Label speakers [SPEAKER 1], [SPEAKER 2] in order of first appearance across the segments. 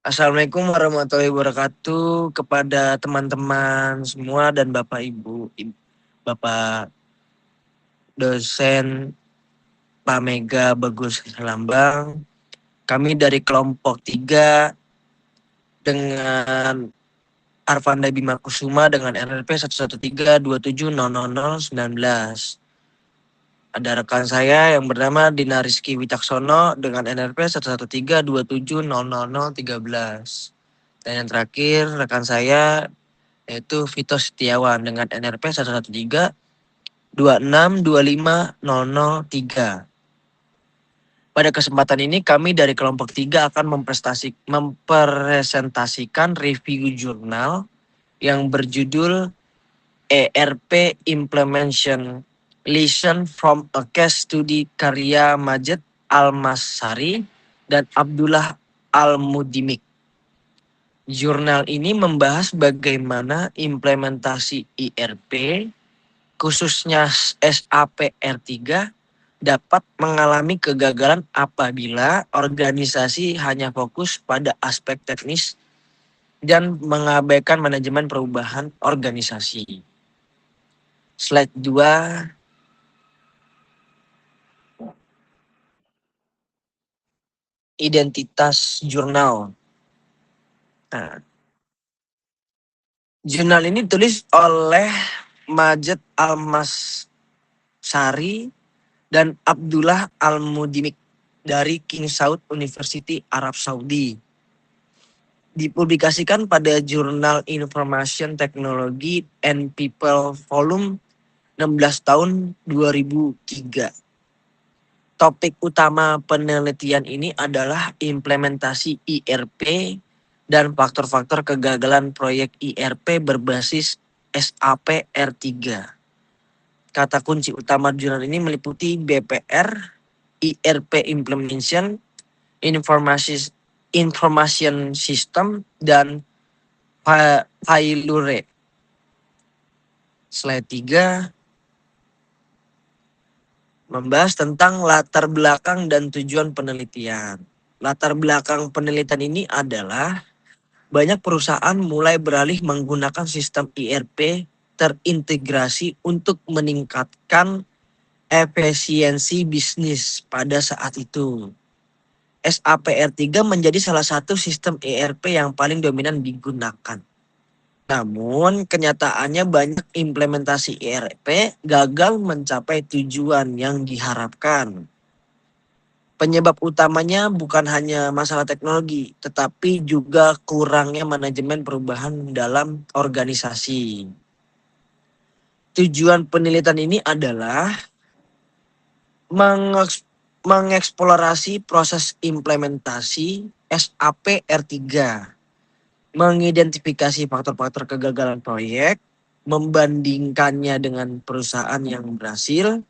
[SPEAKER 1] Assalamualaikum warahmatullahi wabarakatuh kepada teman-teman semua dan Bapak Ibu, Bapak dosen Pak Mega Bagus Lambang. Kami dari kelompok 3 dengan Arfanda Bima Kusuma dengan NRP 113270019. Ada rekan saya yang bernama Dina Rizky Wicaksono dengan NRP 113270013. Dan yang terakhir rekan saya yaitu Vito Setiawan dengan NRP 11326250003. Pada kesempatan ini kami dari kelompok 3 akan mempresentasikan review jurnal yang berjudul ERP Implementation Lesson from a Case Study karya Majid Almasari dan Abdullah Al-Mudimik. Jurnal ini membahas bagaimana implementasi ERP, khususnya SAP R3, dapat mengalami kegagalan apabila organisasi hanya fokus pada aspek teknis dan mengabaikan manajemen perubahan organisasi. Slide 2. Identitas jurnal. Nah, jurnal ini ditulis oleh Majid Almasari dan Abdullah Al-Mudimik dari King Saud University Arab Saudi. Dipublikasikan pada Jurnal Information Technology and People Volume 16 tahun 2003. Topik utama penelitian ini adalah implementasi ERP dan faktor-faktor kegagalan proyek ERP berbasis SAP R3. Kata kunci utama jurnal ini meliputi BPR, ERP Implementation, Information System, dan Failure. Slide 3 membahas tentang latar belakang dan tujuan penelitian. Latar belakang penelitian ini adalah banyak perusahaan mulai beralih menggunakan sistem ERP terintegrasi untuk meningkatkan efisiensi bisnis pada saat itu. SAP R3 menjadi salah satu sistem ERP yang paling dominan digunakan. Namun kenyataannya banyak implementasi ERP gagal mencapai tujuan yang diharapkan. Penyebab utamanya bukan hanya masalah teknologi, tetapi juga kurangnya manajemen perubahan dalam organisasi. Tujuan penelitian ini adalah mengeksplorasi proses implementasi SAP R3, mengidentifikasi faktor-faktor kegagalan proyek, membandingkannya dengan perusahaan yang berhasil,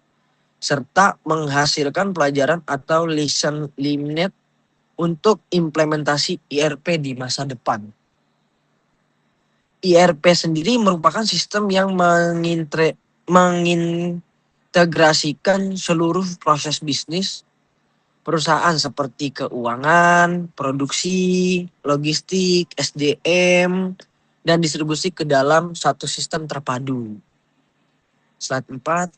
[SPEAKER 1] serta menghasilkan pelajaran atau lesson learned untuk implementasi ERP di masa depan. ERP sendiri merupakan sistem yang mengintegrasikan seluruh proses bisnis perusahaan seperti keuangan, produksi, logistik, SDM, dan distribusi ke dalam satu sistem terpadu. Slide 4.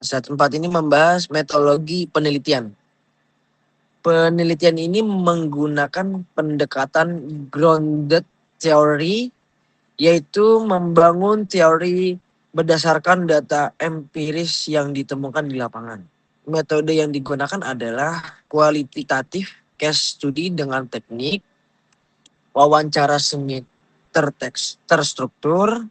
[SPEAKER 1] Slide 4 ini membahas metodologi penelitian. Penelitian ini menggunakan pendekatan grounded theory, yaitu membangun teori berdasarkan data empiris yang ditemukan di lapangan. Metode yang digunakan adalah kualitatif case study dengan teknik wawancara semi terstruktur,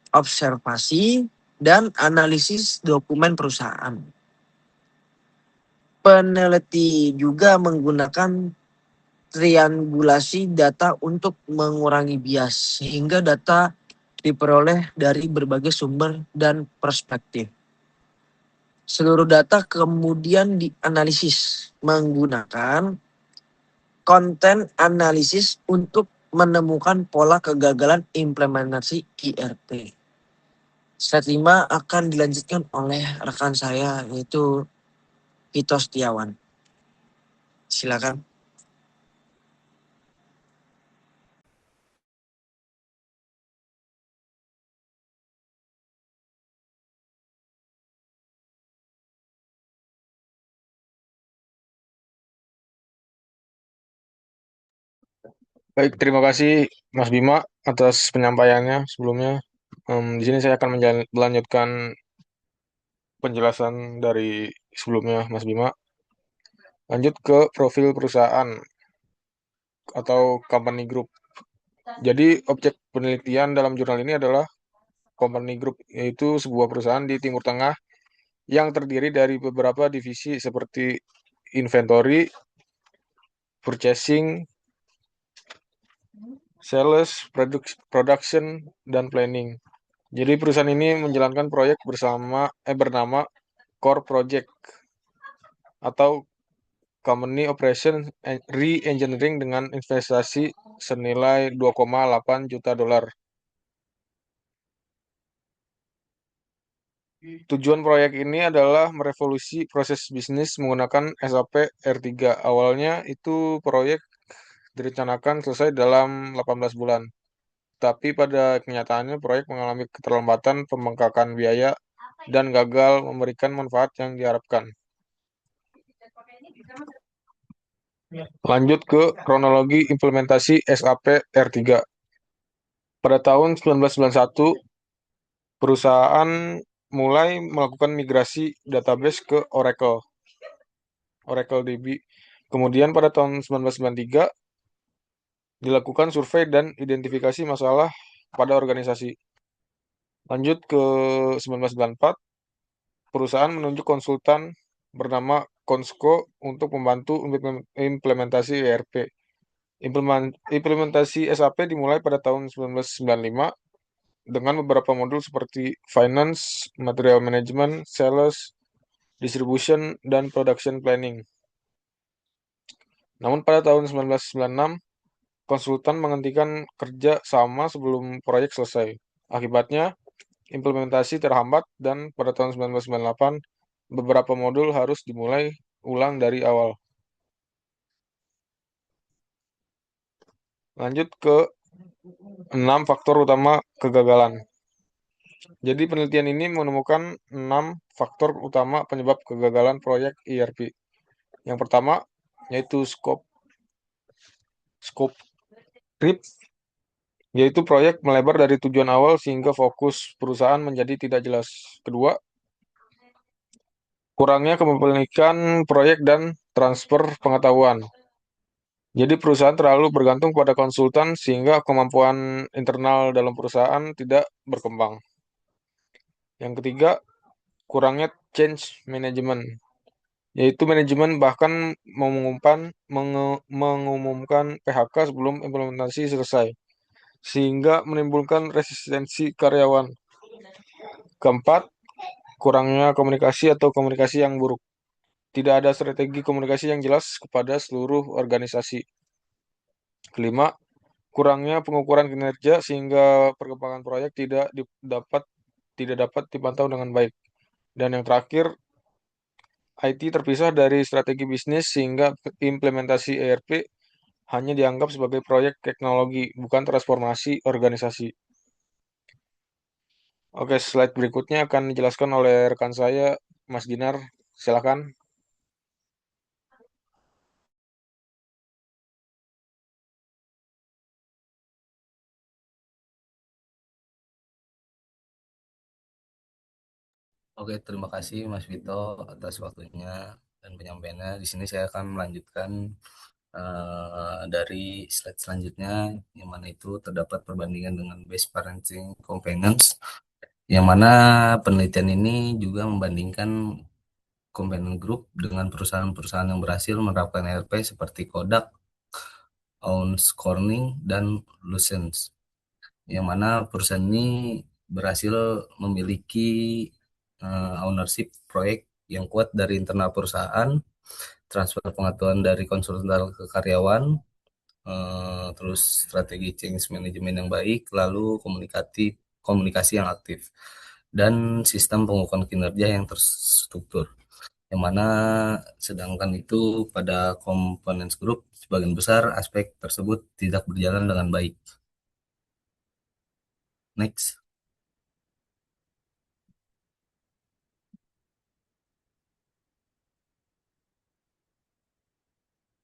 [SPEAKER 1] observasi, dan analisis dokumen perusahaan. Peneliti juga menggunakan triangulasi data untuk mengurangi bias, sehingga data diperoleh dari berbagai sumber dan perspektif. Seluruh data kemudian dianalisis menggunakan konten analisis untuk menemukan pola kegagalan implementasi ERP. Slide 5 akan dilanjutkan oleh rekan saya, yaitu Vito Setiawan. Silakan.
[SPEAKER 2] Baik, terima kasih Mas Bima atas penyampaiannya sebelumnya. Di sini saya akan melanjutkan penjelasan dari sebelumnya Mas Bima. Lanjut ke profil perusahaan atau company group. Jadi objek penelitian dalam jurnal ini adalah company group, yaitu sebuah perusahaan di Timur Tengah yang terdiri dari beberapa divisi seperti inventory, purchasing, sales, production, dan planning. Jadi perusahaan ini menjalankan proyek bernama Core Project atau Company Operation Re-Engineering dengan investasi senilai 2,8 juta dolar. Tujuan proyek ini adalah merevolusi proses bisnis menggunakan SAP R3. Awalnya itu proyek direncanakan selesai dalam 18 bulan. Tapi pada kenyataannya proyek mengalami keterlambatan, pembengkakan biaya, dan gagal memberikan manfaat yang diharapkan. Lanjut ke kronologi implementasi SAP R3. Pada tahun 1991, perusahaan mulai melakukan migrasi database ke Oracle DB. Kemudian pada tahun 1993, dilakukan survei dan identifikasi masalah pada organisasi. Lanjut ke 1994, perusahaan menunjuk konsultan bernama Konsco untuk membantu implementasi ERP. Implementasi SAP dimulai pada tahun 1995 dengan beberapa modul seperti finance, material management, sales, distribution, dan production planning. Namun pada tahun 1996, konsultan menghentikan kerja sama sebelum proyek selesai. Akibatnya, implementasi terhambat dan pada tahun 1998, beberapa modul harus dimulai ulang dari awal. Lanjut ke 6 faktor utama kegagalan. Jadi penelitian ini menemukan 6 faktor utama penyebab kegagalan proyek ERP. Yang pertama yaitu scope creep, yaitu proyek melebar dari tujuan awal sehingga fokus perusahaan menjadi tidak jelas. Kedua, kurangnya kepemilikan proyek dan transfer pengetahuan. Jadi perusahaan terlalu bergantung pada konsultan sehingga kemampuan internal dalam perusahaan tidak berkembang. Yang ketiga, kurangnya change management, yaitu manajemen bahkan mengumumkan PHK sebelum implementasi selesai, sehingga menimbulkan resistensi karyawan. Keempat, kurangnya komunikasi atau komunikasi yang buruk. Tidak ada strategi komunikasi yang jelas kepada seluruh organisasi. Kelima, kurangnya pengukuran kinerja sehingga perkembangan proyek tidak dapat dipantau dengan baik. Dan yang terakhir, IT terpisah dari strategi bisnis sehingga implementasi ERP hanya dianggap sebagai proyek teknologi, bukan transformasi organisasi. Oke, slide berikutnya akan dijelaskan oleh rekan saya, Mas Dinar. Silakan.
[SPEAKER 3] Oke, terima kasih Mas Vito atas waktunya dan penyampaiannya. Di sini saya akan melanjutkan dari slide selanjutnya, yang mana itu terdapat perbandingan dengan best parenting components, yang mana penelitian ini juga membandingkan component group dengan perusahaan-perusahaan yang berhasil menerapkan ERP seperti Kodak, Owens Corning, dan Lucent, yang mana perusahaan ini berhasil memiliki ownership proyek yang kuat dari internal perusahaan, transfer pengetahuan dari konsultan ke karyawan, terus strategi change management yang baik, lalu komunikasi yang aktif, dan sistem pengukuran kinerja yang terstruktur. yang mana sedangkan itu pada components group sebagian besar aspek tersebut tidak berjalan dengan baik. Next.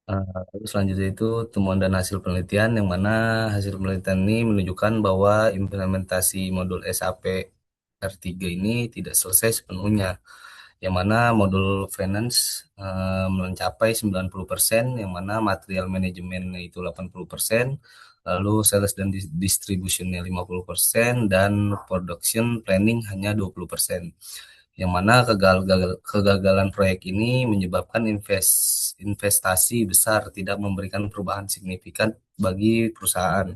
[SPEAKER 3] Lalu selanjutnya itu temuan dan hasil penelitian yang mana hasil penelitian ini menunjukkan bahwa implementasi modul SAP R3 ini tidak selesai sepenuhnya, yang mana modul finance mencapai 90%, yang mana material manajemen itu 80%, lalu sales dan distributionnya 50%, dan production planning hanya 20%. Yang mana kegagalan proyek ini menyebabkan investasi besar tidak memberikan perubahan signifikan bagi perusahaan.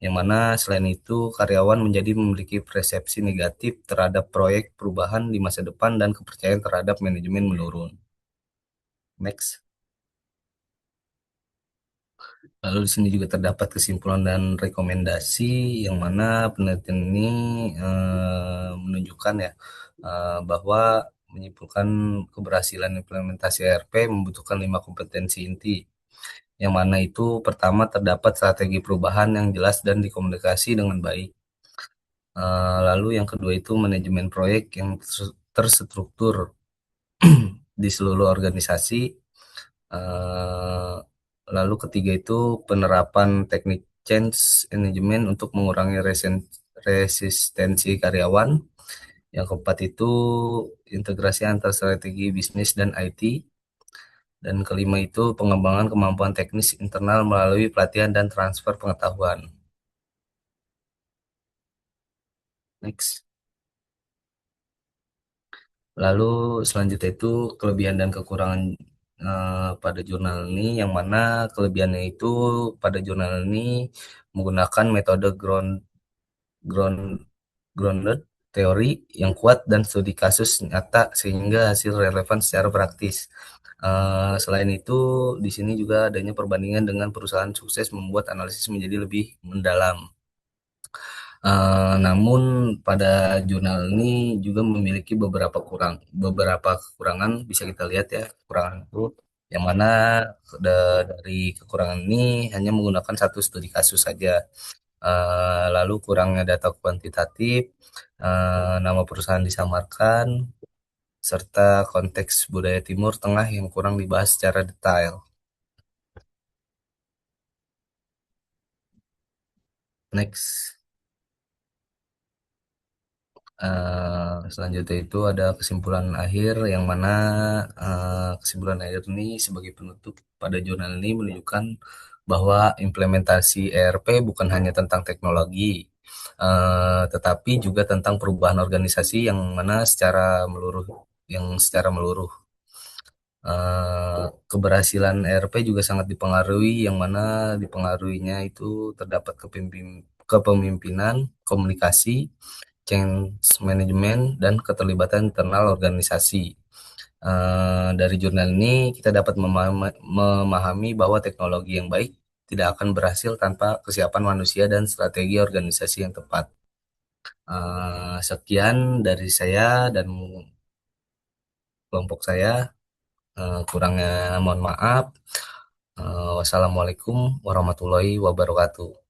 [SPEAKER 3] Yang mana selain itu karyawan menjadi memiliki persepsi negatif terhadap proyek perubahan di masa depan dan kepercayaan terhadap manajemen menurun. Next. Lalu di sini juga terdapat kesimpulan dan rekomendasi yang mana penelitian ini menunjukkan ya bahwa menyimpulkan keberhasilan implementasi ERP membutuhkan 5 kompetensi inti. Yang mana itu pertama terdapat strategi perubahan yang jelas dan dikomunikasi dengan baik. Lalu yang kedua itu manajemen proyek yang terstruktur di seluruh organisasi. Eh, Lalu ketiga itu penerapan teknik change management untuk mengurangi resistensi karyawan. Yang keempat itu integrasi antar strategi bisnis dan IT. Dan kelima itu pengembangan kemampuan teknis internal melalui pelatihan dan transfer pengetahuan. Next. Lalu selanjutnya itu kelebihan dan kekurangan pada jurnal ini, yang mana kelebihannya itu pada jurnal ini menggunakan metode ground grounded teori yang kuat dan studi kasus nyata sehingga hasil relevan secara praktis. Selain itu, di sini juga adanya perbandingan dengan perusahaan sukses membuat analisis menjadi lebih mendalam. Namun pada jurnal ini juga memiliki beberapa kekurangan, bisa kita lihat ya kekurangan itu, yang mana dari kekurangan ini hanya menggunakan satu studi kasus saja. Lalu kurangnya data kuantitatif, nama perusahaan disamarkan, serta konteks budaya Timur Tengah yang kurang dibahas secara detail. Next. Selanjutnya itu ada kesimpulan akhir yang mana kesimpulan akhir ini sebagai penutup pada jurnal ini menunjukkan bahwa implementasi ERP bukan hanya tentang teknologi, tetapi juga tentang perubahan organisasi yang secara meluruh. Keberhasilan ERP juga sangat dipengaruhi, yang mana dipengaruhinya itu terdapat kepemimpinan, komunikasi, change management, dan keterlibatan internal organisasi. Dari jurnal ini kita dapat memahami bahwa teknologi yang baik tidak akan berhasil tanpa kesiapan manusia dan strategi organisasi yang tepat. Sekian dari saya dan kelompok saya. Kurangnya mohon maaf. Wassalamualaikum warahmatullahi wabarakatuh.